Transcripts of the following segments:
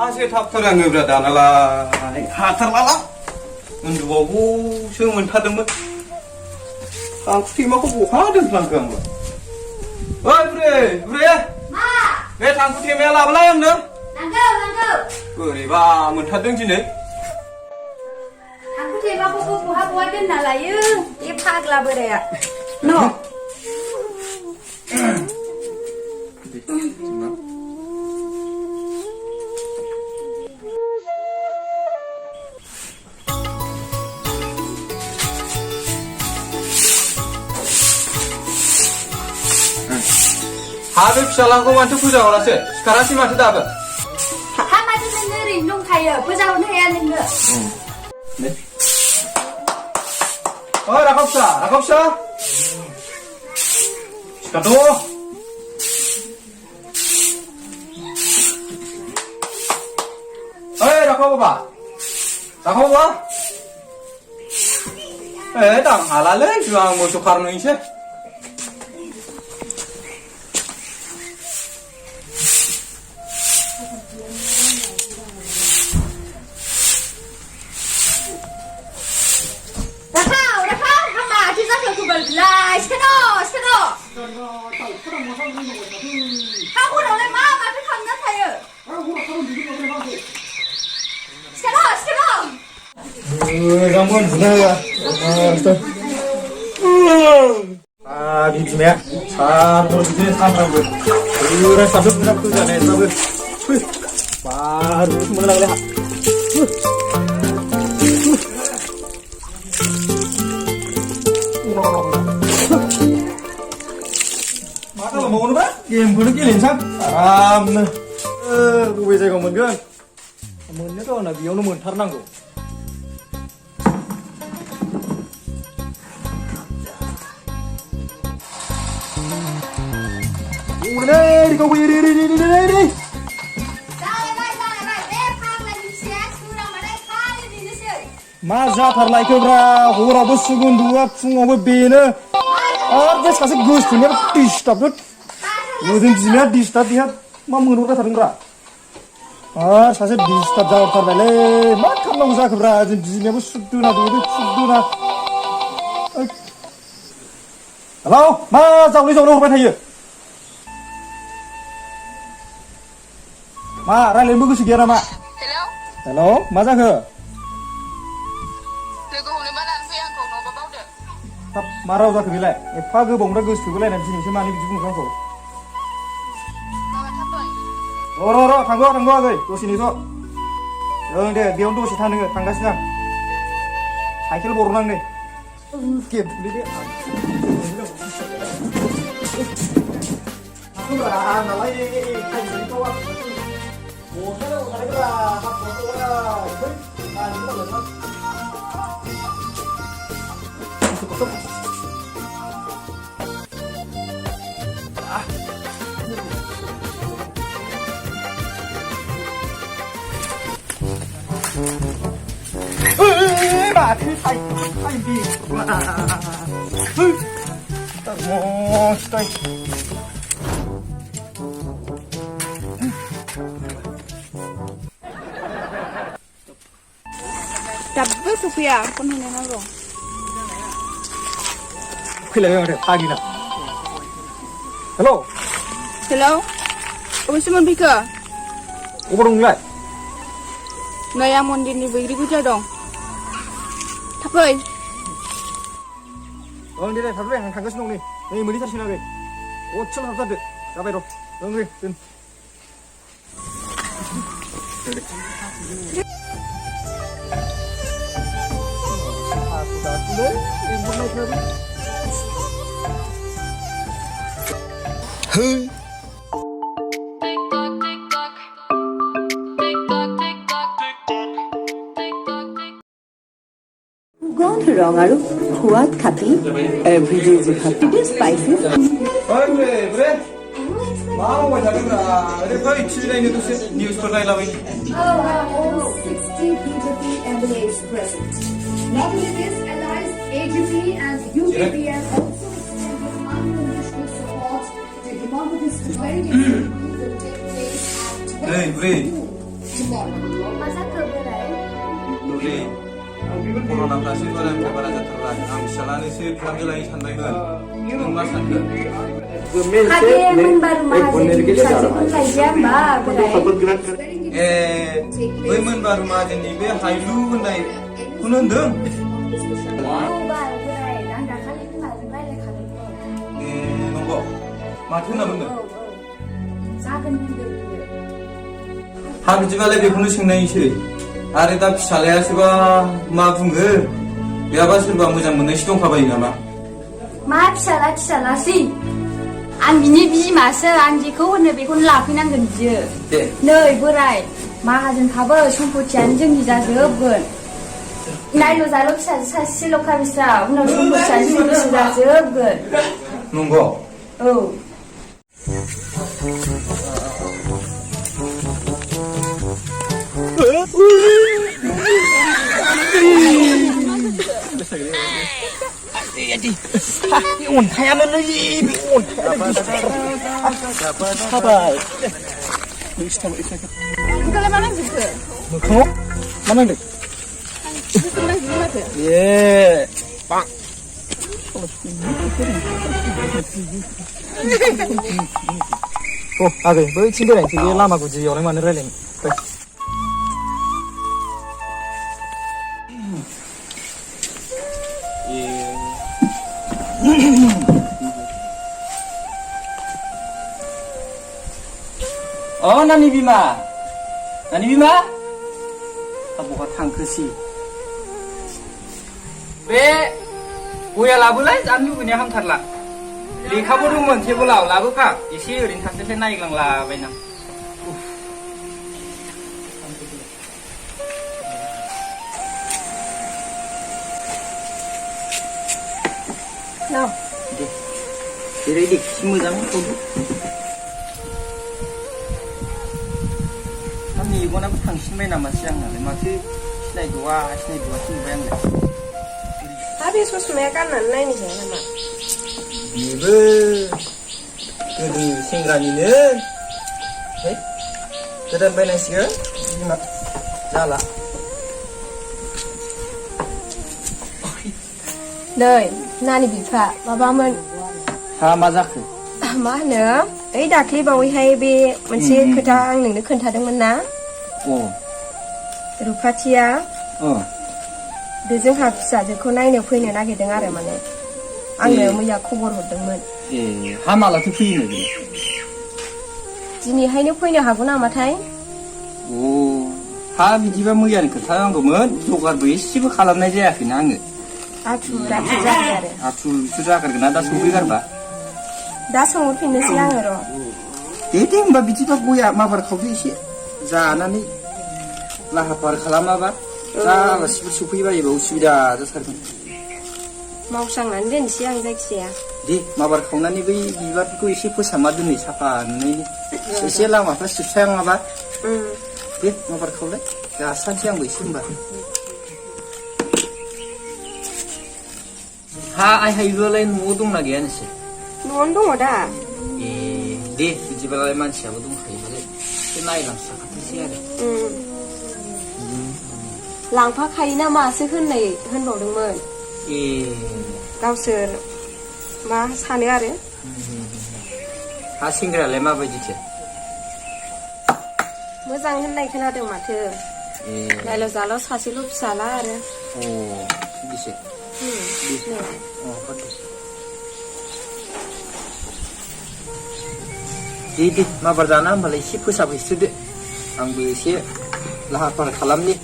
Masih tak terang berada nala hatar malam menduagu semen kadang aku terima aku bukan dan pelanggang oi bre Ma bre aku terima lah belayang dah nangkep beri ba mentadeng sini aku terima aku buah buah dan nalayu dia pagla berea no Habib salangku mantu puja orang sih sekarang sih mantu dah apa hama tu sendiri nung kaya puja orang yang nengge oh rakopsa sekado rakop apa dah halal le jual musuh karno ini sih Lai, sekarang. Aku dah lama macam mana saya? Sekarang. Gampang benar. Di sini ya. Satu sini sampai ber. Udah sabut benar tu jadi sabut. Baru mulai lihat. Kalau mau nubah, game gue lagi lincah, aram nih. Gue bisa ngomong kan, ngomongnya tuh nabi yang ngomong tarnang gue. Ini, kau ini. Maza tarlai kebra, hura busugun dua, sungai bena. Ada kasih gus punya disturb tuh, udah disini disturb dia, mau menurut orang berah. Kasih disturb jauh terbalik, makan lo usah keberah, disini aku sudah na. Halo, mas, jauh ni apa thầy? Ma, rai lembu ku sekian ma. Hello, masa ke? Marau dah kebilai. Apa ke bongda gus kebilai nanti sini cuma ni bijung kau. Ro, tangguh agai. Tu sini tu. Yang dia untuk si tang tangga sini. Cycle borong ni. Game beli dia. Aku dah nalai kai sini kau. Oh, saya berah. Aku berah. Ini berah. Bà thứ thay vì tay Tapi Sophia, kon hene na ro. Kailan yung tagi na? Hello? Apa sih bika? Uburong nilai? Naya mondir ni begini buja dong. Tapi dia dah yang tangga senong ni. Ni meni tar sinage. Ocol harus ada. Sampai ro. Ni, tin. Aku dah tu ibu nak kerja. Hey. ৰঙাৰু সোৱাদ খাতি everyday খাতি spices 그래? 마음 잘하더라. 그래, 거의 7년이 또 뉴스 나이라고. All 60 P2P MBAs present. Not only this, allies AGP and UPPN also extend their unconditional support to democracy to very different will take place at 네, 우리 tomorrow. Masa ke berai? 우리 코로나 다시 거는 개발한 자들라. 암살하는 시 비람들라이 산다이면 정말 산다. Hageman baru mahasiswa saja mbak berai. 에, 의문 바로 맞은 입에 하이루 근다이 구는등. Oh baru berai. Dan dah kali ni baru berai kali ni. 에, 농거. 마트나 분들. Jangan hinder dia. 하비지발레 비구는 식나이시. 아래다 피살래야 시바 마풍그. 야바 실바 무장 문에 시동 가봐이나마. Ma फिसाला sih. An bini biji masa an jiko hono बेखौनो लाफैनांगोन बियो. 네. नै बोराय माहाजोनखाबो सम्पथियानो जोंनि जाजोबगोन. नायल' जाल' फिसाजो सासेल'खा बिस्रा उनाव सम्पथियानो जोंनिसो जाजोबगोन. 농거. औ. 온타야는 이 온타야. 사발. Kalau mana gitu? 뭐? 만난데. 예. 빵. 그래. 뭐 친구랑 되게 라마고지 오랜만에 라래. 그래. 나니 비마. 뭐가 탕크시. 왜 뭐야 라블라이 잠유 그냥 함탈라. 레카보 दंमोन टेबोलाव लाबोफा एसे ओरैनो थास्लायस्लाय नायग्लांलाबायना. Nào. Jadi dik moजां खौबो. आंनि इगनाबो थांसिनबाय नामा सिगांनालाय माथो सिनायद'आ सिनायबाय आंलाय. Tapi sosmed गाननानै नायनोसै नामा? बेबो गोदो सेंग्रानिनो गोदान बायनांसिगोन बिमा जाला. नै नानि बिफा माबामोन हा मा जाखो? मा होनो ओइ दाख्लि बावैहाय बे मोनसे खोथा आं नोंनो खोन्थादोंमोन ना रुपाथिया बे जोंहा फिसाजोखौ नायनो फैनो नागिरदों आरो माने आंनो मैया खबर हरदोंमोन. हा मालाथो फैनो बे? दिनैहायनो फैनो हागौ नामाथाय? हा बिदिबा मैयानि खोन्थानांगौमोन. जगारबो एसेबो खालामनाय जायाखैना आङो. आथुर जाबाय आरो. आथुरसो जागारगोन ना दा सफैगारबा? दा सोंहरफिननोसै आङो र'. दे होनबा बिदिबा गया माबार खावदो एसे जानानै लाहार फाहार खालामाबा दा आलासिफोर सफैबायोबा उसुबिदा जाथारगोन. मावस्रांनानै दोनसै आं जायखिजाया. दे माबार खावनानै बै बिबारफोरखौ एसे फोसाबना दोनै साफा नुनायनि एसे लामाफ्रा सिबस्राङाबा. दे माबार खावलाय जास्रानोसै आंबो एसे होनबा. हा आइ हायोबालाय न'आव दंना गैया नोंसोर? न'आवनो दङ दा. दे बिदिबालाय मानसियाबो दंखायोबालाय एसे नायलांसै साखाथिसै आरो. लांफाखायो ना मासो होनबावदोंमोन. गावसोर मा सानो आरो. हा सेंग्रायालाय माबायदिथो? मोजां होननाय खोनादों माथो. नायल' जाल' सासेल' फिसाला आरो. बिदिसो. दे माबार जाना होमबालाय एसे फोसाबहैस्रोदो. आंबो एसे लाहार फाहार खालामनि.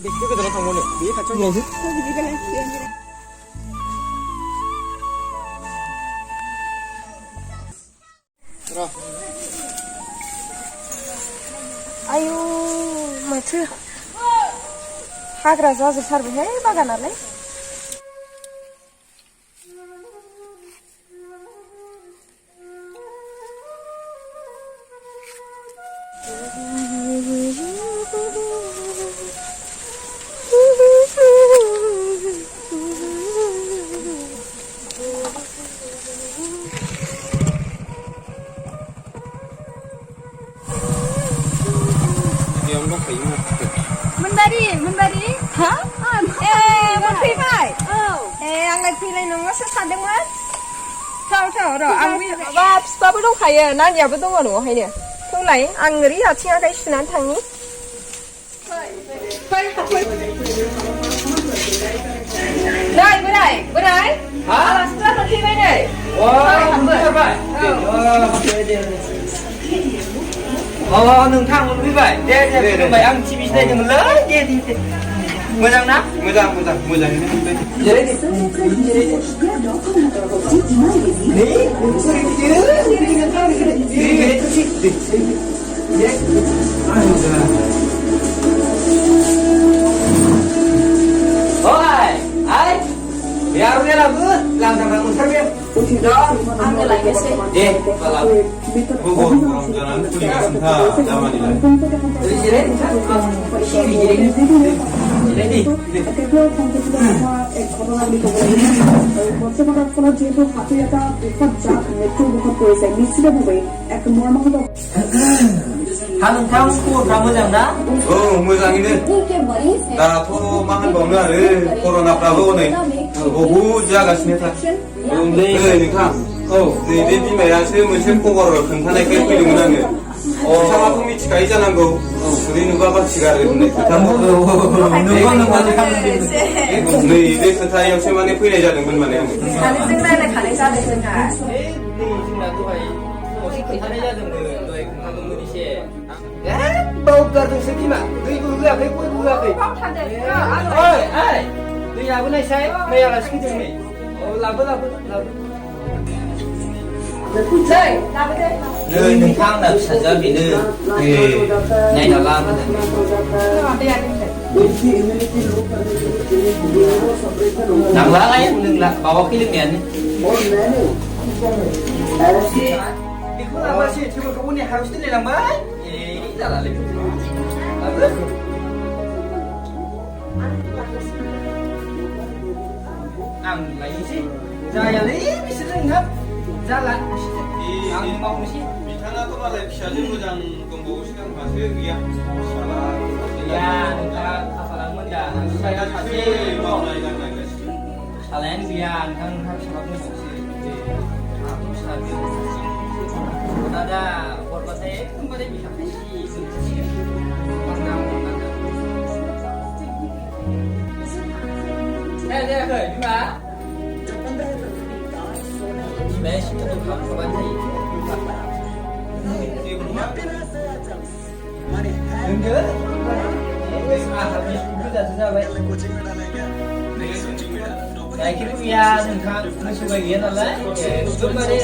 बेसे गोजानाव थांबावनो? बे खाथियाव माथो हाग्रा जाजोबथारबायहाय बागानालाय मोनबारि हा ए मोनफैबाय औ ए आंलाय फैनाय नङासो सानदोंमोन थाव र' आं बा फिफाबो दंखायो नानियाबो दङ न'आवहायनो थौलाय आं ओरै आथिं आखाइ सुनानै थांनि नै बोराय आलासिफ्रा मोनफैबाय नै नोंथां मोनफैबाय दे खुलुमबाय आं टिभि नायदोंमोनलै दे मोजां ना मोजाङैनो मोनबाय biarnya lagu langsung bangun terbit आंनो लायनोसै deh kalau Bogor jalan kuliah sentah zaman ini. ঘটনার ফলত যেহেতু হাতির একটা বিপদ জাত মৃত্যুর মুখত পৰিছে নিশ্চিতভাৱে এক মৰ্মাহত nonton school kamu jangan Oh, मोजाङैनो दाथ' मा होनबावनो आरो कर'नाफ्राबो हनै बहुद जागासिनो थार नै नोंथां औ नै बे बिमायासो मोनसे खबर खोन्थानायखाय फैदोंमोन आङो नोंथाङाथ' मिथिखायो जानांगौ ओरै नुबा बाथिगारो होननाय खोथाखौ नै बे खोथायावसो माने फैनाय जादोंमोन माने आङो सानैजों रायलायखानाय जादों जोंहा खोन्थानाय जादोंमोन दहाय खोन्थादोंमोन एसे बावगारदोंसो बिमा दैबो होआखै गयबो होआखै ओइ दैयाबो नायसाय नै आलासि फैदों नै लाबो नै नोंथां आंना फिसाजोआ बेनो नायना लाबोदों नांलाय लोंला बावाखै लोंनायानो बेखौ लाबोसै टेबोलखौ उननि हायावसो दोनलायलांबाय जालालै आं लायनोसै जायालै बिसोरजों ओंखाम जाला आं मावनोसै बिथाङाथ' मालाय फिसाजो मोजां दंबावोसो माथो गैया गैया नोंथाङा खाफाला मोजां फिसाया सासे मावनाय दांनाय गासिबो फिसालायानो गैया नोंथाङा फिसाला दंबावोसो दादा हरबाथाय एकदमबारे बिहाबनाय जायाखै बिमा बिमाया सिन्था खालामखाबानो जायो गोजासो जाबाय गाइखेरबो गैया नोंथां मोसौ गाय गैया नालाय एकदमबारे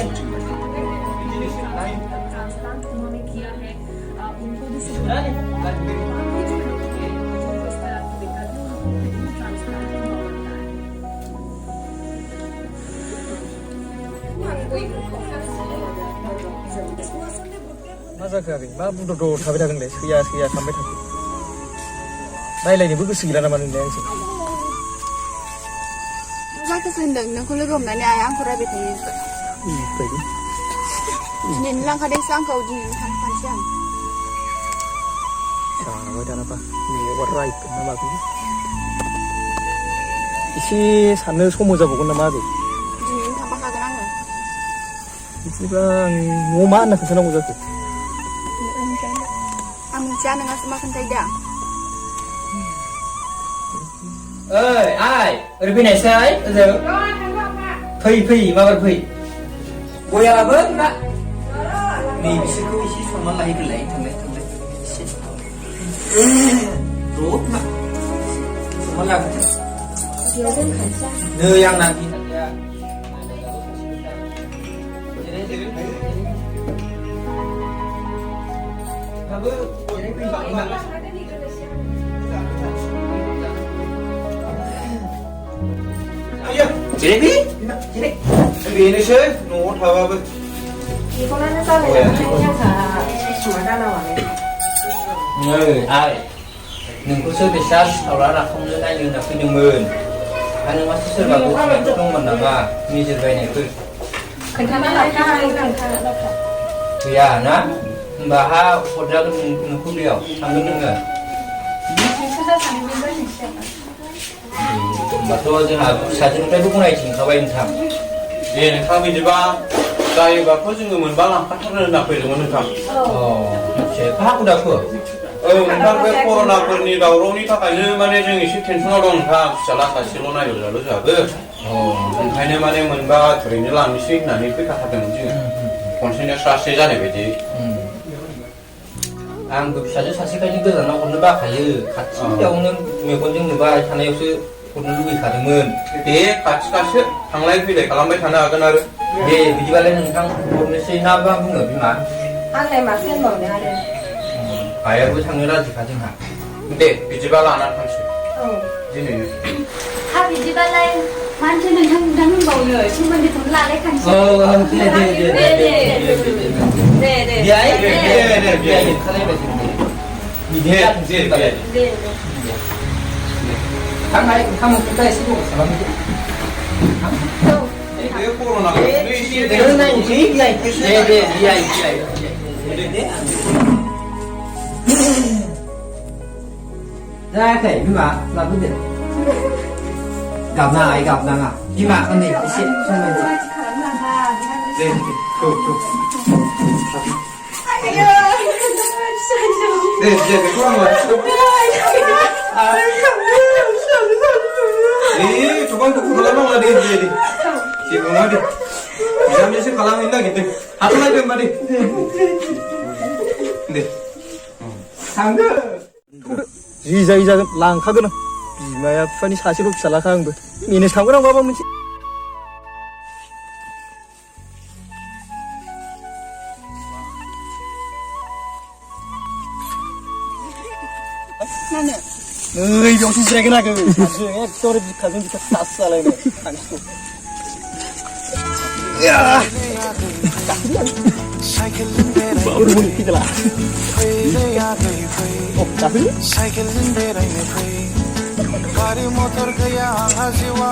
मा जाखो आगै मा बुदद' थाबाय थागोन दे सैया थांबाय थाखो रायलायनोबो गोसो गैला नामा नोंलाय आंजों जाखोसो होनदों नोंखौ लोगो हमनानै आइया आंखौ रायबाय थायो दिनैनो लांखादोंसो आंखौ दिनैनो थांफानोसै आं जाबाय दानाबा न'आवबा रायगोन ना मागोन एसे साननो सम जाबावगोन नामा आगै दिनैनो थांफाखागोन आङो बिदिबा आं न'आव मा होनना खोन्थानांगौ जाखो आं मिथिया नोंहासो मा खोन्थायो दा ओइ आइ ओरै फैनायसाय ओजों फै माबार फै गया लाबो ना नै बिसोरखौ एसे सनमान लाहैग्रोलाय थांलाय एसे ज' ना सनमान लाग्रोथों नै आंना बिनाया हाबो जिरायफै Baby? Sini. बेनोसै न'आव थाबाबो 이거는 싸네. 그냥 다 주말하나 와네. Ai nोंखौसो बेसा सिथावला राखावनो नायनो होनना फैदोंमोन आरो मा सोरबा गथ'फोर दंमोन नामा मेजर बायनायफोर 괜찮아 괜찮아. गैया ना होमबा हा हरजागोन नोंखौ बेयाव थांगोन नोङो होमबाथ' जोंहा फिसाजोनिफ्रायबो गनायथिंखाबाय नोंथां दे नोंथां बिदिबा जायोबाथ' जोङो मोनबा लांफाथारनो होनना फैदोंमोन नोंथां मिथियो फाहाखौ दाखो नोंथां बे कर'नाफोरनि दावरावनि थाखायनो माने जों एसे टेनसनाव दं नोंथां फिसाला सासेल' नायल'जाल' जोंहाबो ओंखायनो माने मोनबा ओरैनो लांनोसै होननानै फैखाथारदोंमोन जोङो खनसेनो स्रास्राय जानाय बायदि आंबो फिसाजो सासेखायनो गोजानाव हरनो बाखायो खाथियावनो मेगनजों नुबाय थानायावसो हरनो लुबैखादोंमोन दे खाथि खाथि थांलाय फैलाय खालामबाय थानो हागोन आरो दे बिदिबालाय नोंथां हरनोसै ना मा बुङो बिमा आंलाय माथो होनबावनो आरो आइयाबो थांनो राजिखा जोंहा दे बिदिबा लानानै थांसै दिनैनो हा बिदिबालाय मानसि नोंथां होनबावनो सोमोन्दोखौनो लालायखानोसै दे आइ दे ओंखारलायबाय दे थांनाय ओंखाम ओंख्रिफ्रा एसे दङ खालामदो बे कर'नाखौ एसे नायनोसै दे जायाखै बिमा लाबोदो गाबनाङा आइ गाबनाङा बिमा नै एसे सोंबायदो दे दे बेखौ आं थ'बांखौ खालामनांला दे जेबो नङा दे बिहामजोसो खालामहैनो नागिरदों हाथ'लायदो होनबा दे थांदो जि जायो जागोन लांखागोन आं बिमाया बिफानि सासेल' फिसालाखा आंबो मेनेज खालामगोन आं माबा मोनसे मानो नै बेयावसो जिरायगोन आगो सानैजों एकदरे बिखाजों बिखा दास जालायनो सानैखौ ओरैनो फैदोला जाफैदो साइकेलजों बेरायनो फै गारि मटर गैया आंहा जिउआ